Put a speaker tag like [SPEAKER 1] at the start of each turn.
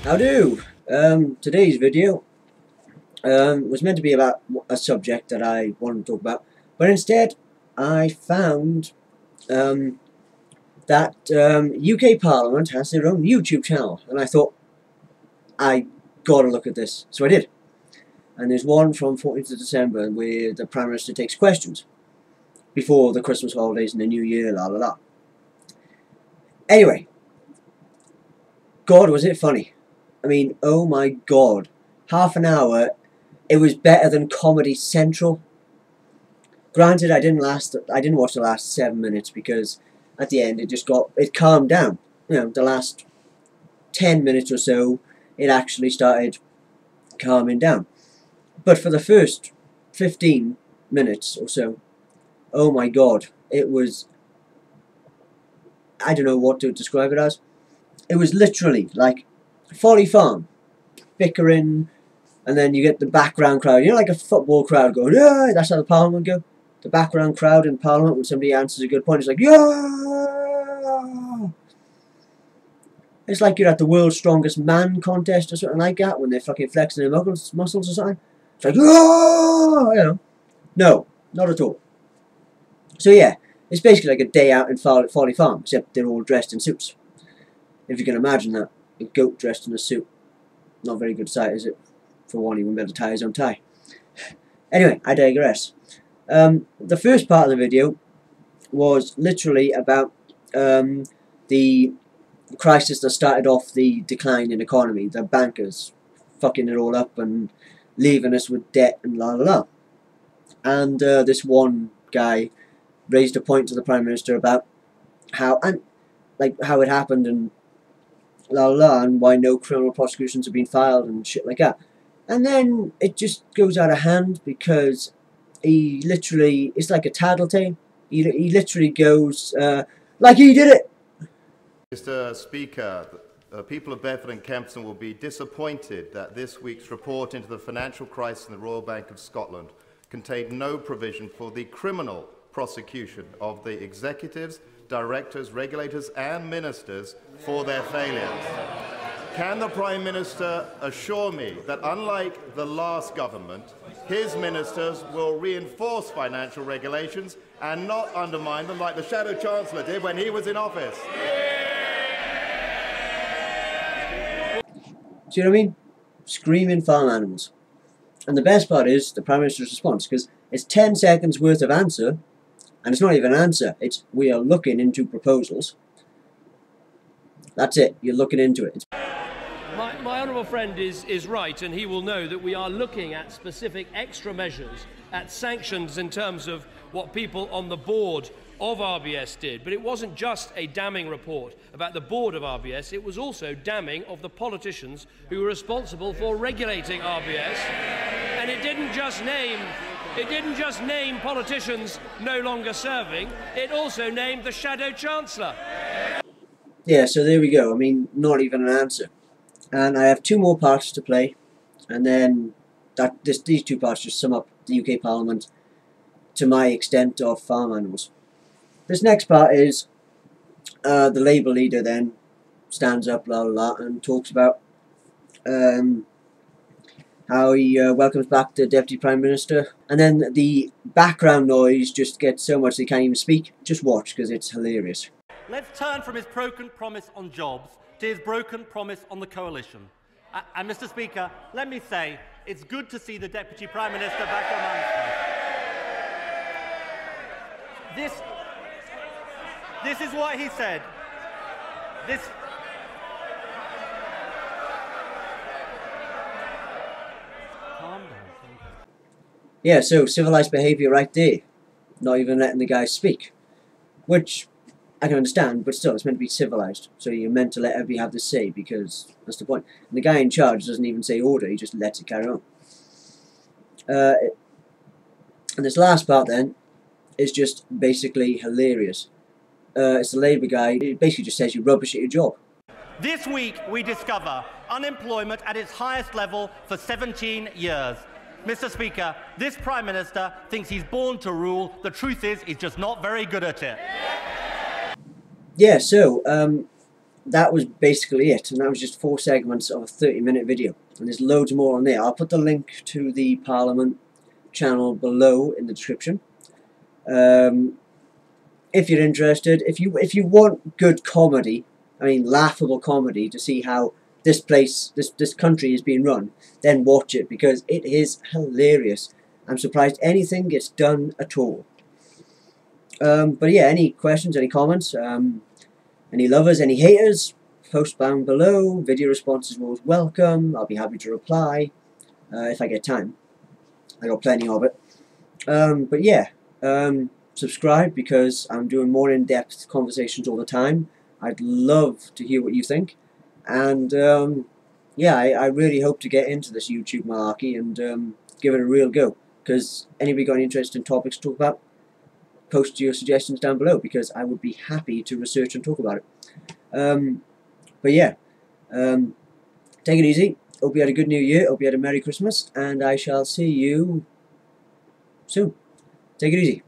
[SPEAKER 1] How do? Today's video was meant to be about a subject that I wanted to talk about, but instead I found that UK Parliament has their own YouTube channel, and I thought, I gotta look at this. So I did. And there's one from 14th of December where the Prime Minister takes questions before the Christmas holidays and the New Year, la la la. Anyway, God, was it funny. I mean, oh my God. Half an hour, it was better than Comedy Central. Granted, I didn't watch the last 7 minutes because at the end it calmed down. You know, the last 10 minutes or so, it actually started calming down. But for the first 15 minutes or so, oh my God, it was, I don't know what to describe it as. It was literally like Folly Farm, bickering, and then you get the background crowd. You know, like a football crowd going, yeah, that's how the Parliament go. The background crowd in Parliament, when somebody answers a good point, it's like, yeah. It's like you're at the World's Strongest Man contest or something like that, when they're fucking flexing their muscles or something. It's like, yeah, you know. No, not at all. So yeah, it's basically like a day out in Folly Farm, except they're all dressed in suits. If you can imagine that. A goat dressed in a suit. Not very good sight, is it? For one, he wouldn't be able to tie his own tie. Anyway, I digress. The first part of the video was literally about the crisis that started off the decline in economy. The bankers fucking it all up and leaving us with debt and la la la. And this one guy raised a point to the Prime Minister about how it happened and la la la, and why no criminal prosecutions have been filed and shit like that. And then it just goes out of hand because he literally, it's like a tattletale. He literally goes like he did it.
[SPEAKER 2] Mr. Speaker, the people of Bedford and Kempston will be disappointed that this week's report into the financial crisis in the Royal Bank of Scotland contained no provision for the criminal prosecution of the executives, directors, regulators and ministers for their failures. Can the Prime Minister assure me that, unlike the last government, his ministers will reinforce financial regulations and not undermine them like the Shadow Chancellor did when he was in office?
[SPEAKER 1] See what I mean? Screaming farm animals. And the best part is the Prime Minister's response, because it's 10 seconds worth of answer, and it's not even an answer, it's we are looking into proposals. That's it, you're looking into it.
[SPEAKER 3] My honourable friend is right, and he will know that we are looking at specific extra measures, at sanctions in terms of what people on the board of RBS did. But it wasn't just a damning report about the board of RBS, it was also damning of the politicians who were responsible for regulating RBS. And it didn't just name politicians no longer serving, it also named the Shadow Chancellor.
[SPEAKER 1] Yeah, so there we go. I mean, not even an answer. And I have two more parts to play, and then these two parts just sum up the UK Parliament to my extent of farm animals. This next part is the Labour leader then stands up, blah blah blah, and talks about how he welcomes back the Deputy Prime Minister, and then the background noise just gets so much they can't even speak. Just watch, because it's hilarious.
[SPEAKER 4] Let's turn from his broken promise on jobs to his broken promise on the coalition. And Mr. Speaker, let me say, it's good to see the Deputy Prime Minister back on Monday. This is what he said. Calm down.
[SPEAKER 1] Yeah, so civilised behaviour right there. Not even letting the guy speak. Which I can understand, but still, it's meant to be civilised. So you're meant to let everybody have the say, because that's the point. And the guy in charge doesn't even say order, he just lets it carry on. And this last part then is just basically hilarious. It's the Labour guy, he basically just says you're rubbish at your job.
[SPEAKER 4] This week we discover unemployment at its highest level for 17 years. Mr. Speaker, this Prime Minister thinks he's born to rule. The truth is, he's just not very good at it.
[SPEAKER 1] Yeah, so, that was basically it, and that was just 4 segments of a 30-minute video, and there's loads more on there. I'll put the link to the Parliament channel below in the description. If you're interested, if you want good comedy, I mean laughable comedy, to see how this country is being run, then watch it, because it is hilarious. I'm surprised anything gets done at all. But yeah, any questions, any comments, any lovers, any haters, post down below. Video responses are always welcome. I'll be happy to reply if I get time. I got plenty of it. But yeah, subscribe, because I'm doing more in-depth conversations all the time. I'd love to hear what you think. And yeah, I really hope to get into this YouTube malarkey and give it a real go. Because anybody got any interesting topics to talk about, post your suggestions down below, because I would be happy to research and talk about it. But yeah, take it easy. Hope you had a good New Year. Hope you had a Merry Christmas, and I shall see you soon. Take it easy.